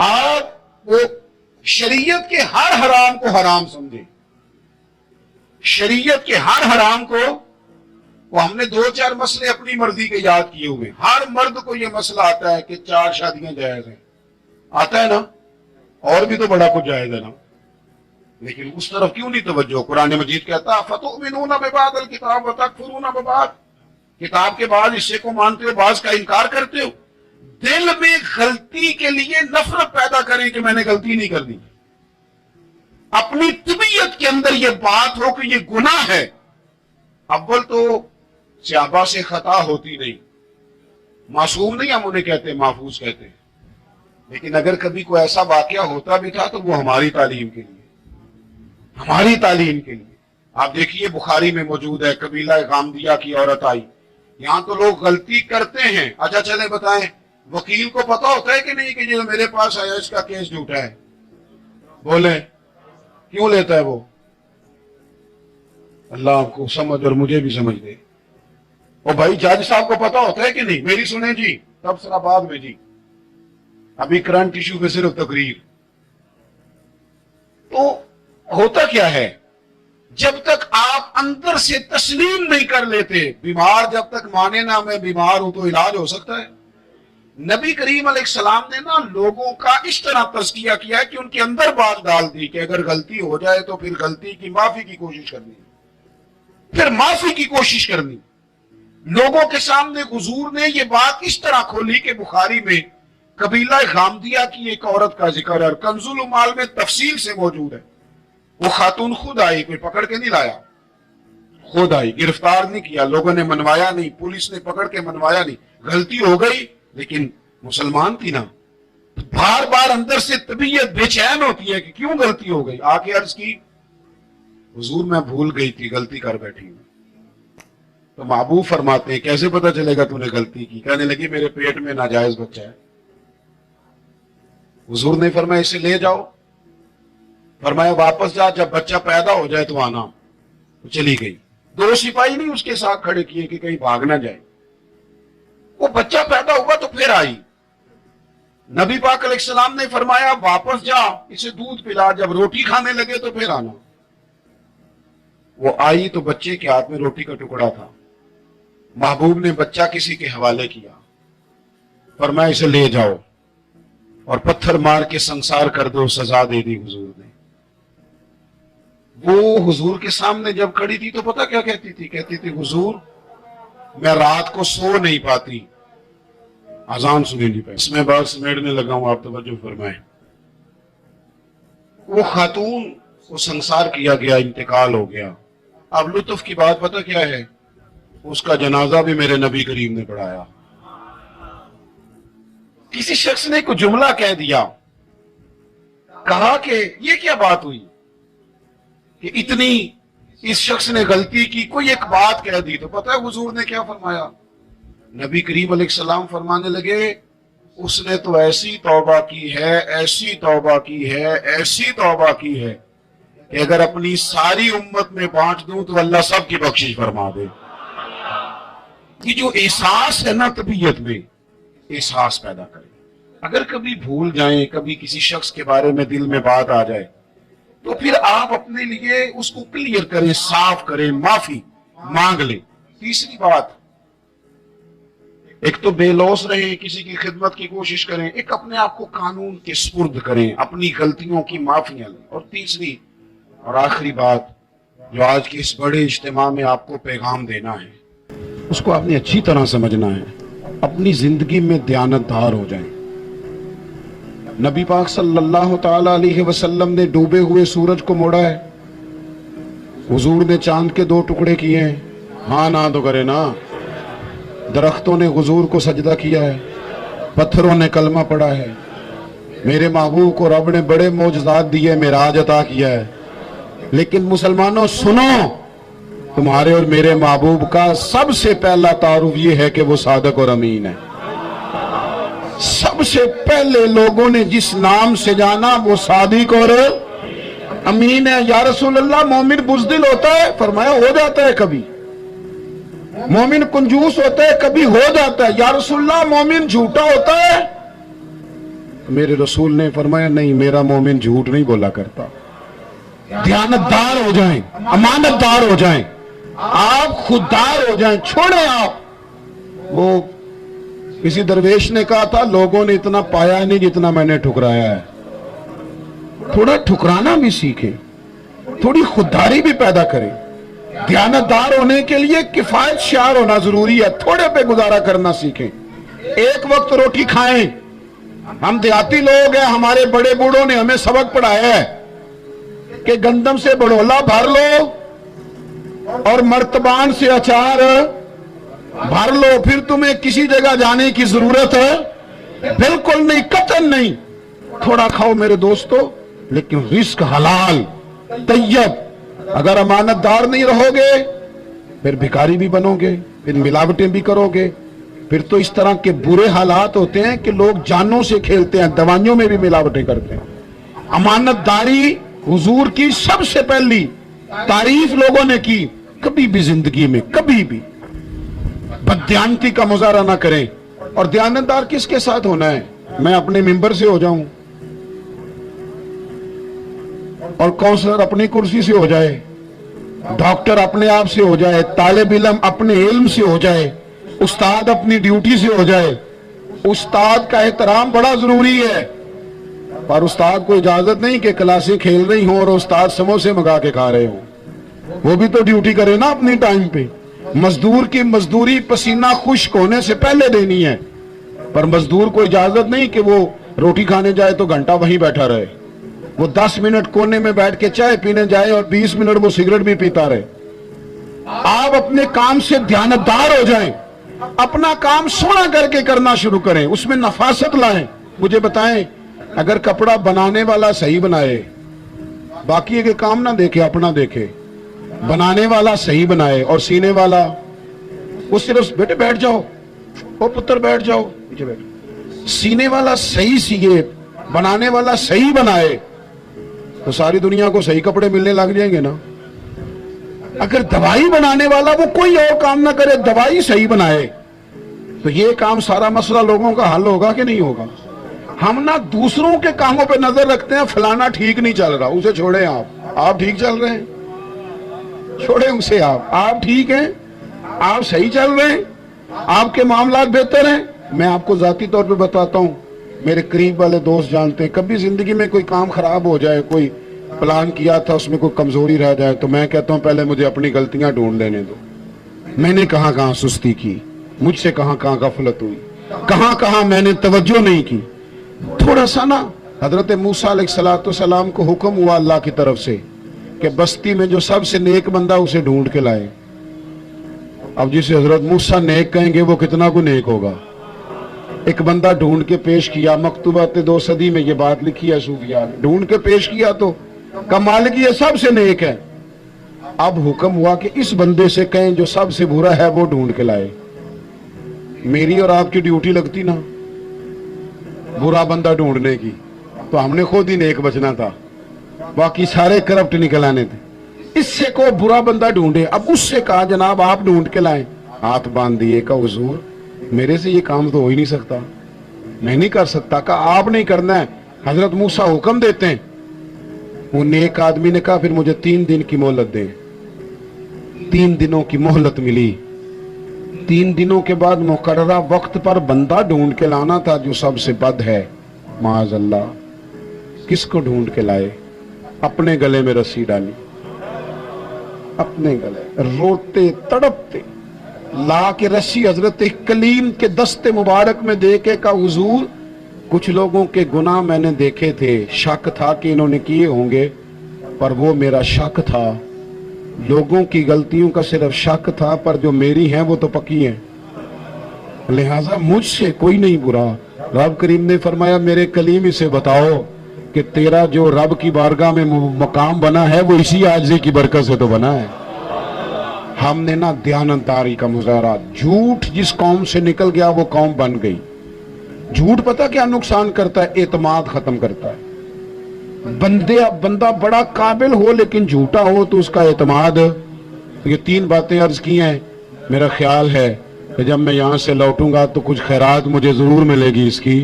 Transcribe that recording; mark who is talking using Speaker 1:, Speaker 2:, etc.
Speaker 1: آپ وہ شریعت کے ہر حرام کو حرام سمجھیں، شریعت کے ہر حرام کو. وہ ہم نے 2-4 مسئلے اپنی مرضی کے یاد کیے ہوئے. ہر مرد کو یہ مسئلہ آتا ہے کہ 4 شادیاں جائز ہیں، آتا ہے نا، اور بھی تو بڑا کچھ جائز ہے نا. لیکن اس طرف کیوں نہیں توجہ؟ قرآن مجید کہتا فَتُؤْمِنُونَ بِبَعْضِ الْكِتَابِ وَتَكْفُرُونَ بِبَعْضٍ، کتاب کے بعض حصے کو مانتے ہو، بعض کا انکار کرتے ہو. دل میں غلطی کے لیے نفرت پیدا کریں کہ میں نے غلطی نہیں کرنی. اپنی طبیعت کے اندر یہ بات ہو کہ یہ گناہ ہے. اول تو صحابہ سے خطا ہوتی نہیں، معصوم نہیں ہم انہیں کہتے، محفوظ کہتے ہیں. لیکن اگر کبھی کوئی ایسا واقعہ ہوتا بھی تھا تو وہ ہماری تعلیم کے لیے، ہماری تعلیم کے لیے. آپ دیکھیے بخاری میں موجود ہے، قبیلہ غامدیہ کی عورت آئی. یہاں تو لوگ غلطی کرتے ہیں. اچھا چلے بتائیں، وکیل کو پتا ہوتا ہے کہ نہیں کہ جو میرے پاس آیا اس کا کیس جھوٹا ہے؟ بولیں کیوں لیتا ہے وہ؟ اللہ آپ کو سمجھ اور مجھے بھی سمجھ دے. اور بھائی جج صاحب کو پتا ہوتا ہے کہ نہیں؟ میری سنیں جی، تب سرا بعد میں جی، ابھی کرنٹ ایشو پہ صرف تقریر. تو ہوتا کیا ہے، جب تک آپ اندر سے تسلیم نہیں کر لیتے، بیمار جب تک مانے نہ میں بیمار ہوں تو علاج ہو سکتا ہے. نبی کریم علیہ السلام نے نا لوگوں کا اس طرح تزکیہ کیا ہے کہ ان کے اندر بات ڈال دی کہ اگر غلطی ہو جائے تو پھر غلطی کی معافی کی کوشش کرنی، پھر معافی کی کوشش کرنی. لوگوں کے سامنے حضور نے یہ بات اس طرح کھولی کہ بخاری میں قبیلہ غامدیہ کی ایک عورت کا ذکر ہے اور کنز العمال میں تفصیل سے موجود ہے. وہ خاتون خود آئی، کوئی پکڑ کے نہیں لایا، خود آئی، گرفتار نہیں کیا، لوگوں نے منوایا نہیں، پولیس نے پکڑ کے منوایا نہیں. غلطی ہو گئی لیکن مسلمان تھی نا، بار بار اندر سے طبیعت بے چین ہوتی ہے کہ کیوں غلطی ہو گئی. آ کے عرض کی حضور میں بھول گئی تھی، غلطی کر بیٹھی ہوں. تو محبوب فرماتے ہیں کیسے پتا چلے گا تو نے غلطی کی؟ کہنے لگی میرے پیٹ میں ناجائز بچہ ہے. حضور نے فرمایا اسے لے جاؤ. فرمایا واپس جا، جب بچہ پیدا ہو جائے تو آنا. تو چلی گئی. 2 سپاہی نہیں اس کے ساتھ کھڑے کیے کہ کہیں بھاگ نہ جائے. وہ بچہ پیدا ہوا تو پھر آئی. نبی پاک علیہ السلام نے فرمایا واپس جا، اسے دودھ پلا، جب روٹی کھانے لگے تو پھر آنا. وہ آئی تو بچے کے ہاتھ میں روٹی کا ٹکڑا تھا. محبوب نے بچہ کسی کے حوالے کیا، فرمایا اسے لے جاؤ اور پتھر مار کے سنسار کر دو، سزا دے دی حضور نے. وہ حضور کے سامنے جب کھڑی تھی تو پتہ کیا کہتی تھی؟ کہتی تھی حضور میں رات کو سو نہیں پاتی، اذان سنی نہیں پائی. اس میں بات سمیٹنے لگا ہوں، آپ توجہ فرمائیں. وہ خاتون کو سنسار کیا گیا، انتقال ہو گیا. اب لطف کی بات پتہ کیا ہے؟ اس کا جنازہ بھی میرے نبی کریم نے پڑھایا. کسی شخص نے کوئی جملہ کہہ دیا، کہا کہ یہ کیا بات ہوئی کہ اتنی اس شخص نے غلطی کی، کوئی ایک بات کہہ دی. تو پتہ ہے حضور نے کیا فرمایا؟ نبی کریم علیہ السلام فرمانے لگے اس نے تو ایسی توبہ کی ہے، ایسی توبہ کی ہے، ایسی توبہ کی ہے کہ اگر اپنی ساری امت میں بانٹ دوں تو اللہ سب کی بخشش فرما دے. یہ جو احساس ہے نا طبیعت میں، احساس پیدا کریں. اگر کبھی بھول جائیں، کبھی کسی شخص کے بارے میں دل میں بات آ جائے تو پھر آپ اپنے لیے اس کو کلیئر کریں، صاف کریں، معافی مانگ لیں. تیسری بات، ایک تو بے لوث رہیں، کسی کی خدمت کی کوشش کریں، ایک اپنے آپ کو قانون کے سپرد کریں، اپنی غلطیوں کی معافیاں لیں. اور تیسری اور آخری بات جو آج کے اس بڑے اجتماع میں آپ کو پیغام دینا ہے، اس کو آپ نے اچھی طرح سمجھنا ہے. اپنی زندگی میں دیانتدار ہو جائیں. نبی پاک صلی اللہ تعالی علیہ وسلم نے ڈوبے ہوئے سورج کو موڑا ہے، حضور نے چاند کے 2 ٹکڑے کیے ہیں. ہاں نہ تو کرے نا. درختوں نے حضور کو سجدہ کیا ہے، پتھروں نے کلمہ پڑھا ہے. میرے محبوب کو رب نے بڑے معجزات دیے، معراج عطا کیا ہے. لیکن مسلمانوں سنو، تمہارے اور میرے محبوب کا سب سے پہلا تعارف یہ ہے کہ وہ صادق اور امین ہے. سب سے پہلے لوگوں نے جس نام سے جانا وہ صادق اور امین ہے. یا رسول اللہ مومن بزدل ہوتا ہے؟ فرمایا ہو جاتا ہے کبھی. مومن کنجوس ہوتا ہے؟ کبھی ہو جاتا ہے. یا رسول اللہ مومن جھوٹا ہوتا ہے؟ میرے رسول نے فرمایا نہیں، میرا مومن جھوٹ نہیں بولا کرتا. دیانتدار ہو جائیں، امانت دار ہو جائیں، آپ خوددار ہو جائیں. چھوڑیں آپ. وہ کسی درویش نے کہا تھا لوگوں نے اتنا پایا نہیں جتنا میں نے ٹھکرایا ہے. تھوڑا ٹھکرانا بھی سیکھیں، تھوڑی خودداری بھی پیدا کریں. دیانتدار ہونے کے لیے کفایت شعار ہونا ضروری ہے. تھوڑے پہ گزارا کرنا سیکھیں. ایک وقت روٹی کھائیں. ہم دیہاتی لوگ ہیں، ہمارے بڑے بوڑھوں نے ہمیں سبق پڑھایا ہے کہ گندم سے بڑولا بھر لو اور مرتبان سے اچار بھر لو، پھر تمہیں کسی جگہ جانے کی ضرورت ہے بالکل نہیں، قطعاً نہیں. تھوڑا کھاؤ میرے دوستو، لیکن رزق حلال طیب. اگر امانت دار نہیں رہو گے پھر بھکاری بھی بنو گے، پھر ملاوٹیں بھی کرو گے. پھر تو اس طرح کے برے حالات ہوتے ہیں کہ لوگ جانوں سے کھیلتے ہیں، دوائیوں میں بھی ملاوٹیں کرتے ہیں. امانت داری حضور کی سب سے پہلی تعریف لوگوں نے کی. کبھی بھی زندگی میں کبھی بھی بددیانتی کا مظاہرہ نہ کریں. اور دیانتدار کس کے ساتھ ہونا ہے؟ میں اپنے ممبر سے ہو جاؤں اور کونسلر اپنی کرسی سے ہو جائے، ڈاکٹر اپنے آپ سے ہو جائے، طالب علم اپنے علم سے ہو جائے، استاد اپنی ڈیوٹی سے ہو جائے. استاد کا احترام بڑا ضروری ہے، پر استاد کو اجازت نہیں کہ کلاسیں کھیل رہی ہوں اور استاد سموسے منگا کے کھا رہے ہوں. وہ بھی تو ڈیوٹی کرے نا اپنی ٹائم پہ. مزدور کی مزدوری پسینہ خشک ہونے سے پہلے دینی ہے، پر مزدور کو اجازت نہیں کہ وہ روٹی کھانے جائے تو گھنٹہ وہیں بیٹھا رہے. وہ 10 منٹ کونے میں بیٹھ کے چائے پینے جائے اور 20 منٹ وہ سگریٹ بھی پیتا رہے. آپ اپنے کام سے دیانتدار ہو جائیں، اپنا کام سونا کر کے کرنا شروع کریں، اس میں نفاست لائیں. مجھے بتائیں، اگر کپڑا بنانے والا صحیح بنائے، باقی کے کام نہ دیکھے اپنا دیکھے، بنانے والا صحیح بنائے اور سینے والا وہ صرف بیٹے بیٹھ جاؤ، وہ پتر بیٹھ جاؤ پیچھے بیٹھ، سینے والا صحیح سیے، بنانے والا صحیح بنائے تو ساری دنیا کو صحیح کپڑے ملنے لگ جائیں گے نا. اگر دوائی بنانے والا وہ کوئی اور کام نہ کرے، دوائی صحیح بنائے، تو یہ کام سارا مسئلہ لوگوں کا حل ہوگا کہ نہیں ہوگا. ہم نہ دوسروں کے کاموں پہ نظر رکھتے ہیں، فلانا ٹھیک نہیں چل رہا، اسے چھوڑیں. آپ ٹھیک چل رہے ہیں، چھوڑیں اسے. آپ ٹھیک ہیں، آپ صحیح چل رہے ہیں، آپ کے معاملات بہتر ہیں. میں آپ کو ذاتی طور پہ بتاتا ہوں، میرے قریب والے دوست جانتے ہیں، کبھی زندگی میں کوئی کام خراب ہو جائے، کوئی پلان کیا تھا اس میں کوئی کمزوری رہ جائے، تو میں کہتا ہوں پہلے مجھے اپنی غلطیاں ڈھونڈ لینے دو. میں نے کہاں کہاں سستی کی، مجھ سے کہاں کہاں غفلت ہوئی، کہاں کہاں میں نے توجہ نہیں کی. تھوڑا سا نا. حضرت موسیٰ علیہ السلام کو حکم ہوا اللہ کی طرف سے کہ بستی میں جو سب سے نیک بندہ اسے ڈھونڈ کے لائے. اب جسے حضرت موسیٰ نیک کہیں گے وہ کتنا کو نیک ہوگا. ایک بندہ ڈھونڈ کے پیش کیا، مکتوبات 2 صدی میں یہ بات لکھی ہے صوفیاء نے. ڈھونڈ کے پیش کیا تو کمال کی یہ سب سے نیک ہے. اب حکم ہوا کہ اس بندے سے کہیں جو سب سے برا ہے وہ ڈھونڈ کے لائے. میری اور آپ کی ڈیوٹی لگتی نا برا بندہ ڈھونڈنے کی، تو ہم نے خود ہی نیک بچنا تھا، باقی سارے کرپٹ نکل آنے تھے. اس سے کو برا بندہ ڈھونڈے. اب اس سے کہا جناب آپ ڈھونڈ کے لائیں. ہاتھ باندھ دیے، کہا حضور میرے سے یہ کام تو ہو ہی نہیں سکتا، میں نہیں کر سکتا. کہا آپ نہیں کرنا ہے، حضرت موسیٰ حکم دیتے ہیں. وہ نیک آدمی نے کہا پھر مجھے 3 دن کی مہلت دیں. 3 دنوں کی مہلت ملی. 3 دنوں کے بعد مقررہ وقت پر بندہ ڈھونڈ کے لانا تھا جو سب سے بد ہے معاذ اللہ. کس کو ڈھونڈ کے لائے؟ اپنے گلے میں رسی ڈالی، اپنے گلے روتے تڑپتے لا کے رسی حضرت کلیم کے دست مبارک میں دے کے. کہا حضور کچھ لوگوں کے گناہ میں نے دیکھے تھے، شک تھا کہ انہوں نے کیے ہوں گے، پر وہ میرا شک تھا. لوگوں کی غلطیوں کا صرف شک تھا، پر جو میری ہیں وہ تو پکی ہیں، لہٰذا مجھ سے کوئی نہیں برا. رب کریم نے فرمایا میرے کلیم اسے بتاؤ کہ تیرا جو رب کی بارگاہ میں مقام بنا ہے وہ اسی عاجزی کی برکت سے تو بنا ہے. ہم نے نا دیانتداری کا مظاہرہ. جھوٹ جس قوم سے نکل گیا وہ قوم بن گئی. جھوٹ پتہ کیا نقصان کرتا ہے؟ اعتماد ختم کرتا ہے. بندہ بڑا قابل ہو لیکن جھوٹا ہو تو اس کا اعتماد. یہ 3 باتیں عرض کی ہیں. میرا خیال ہے کہ جب میں یہاں سے لوٹوں گا تو کچھ خیرات مجھے ضرور ملے گی. اس کی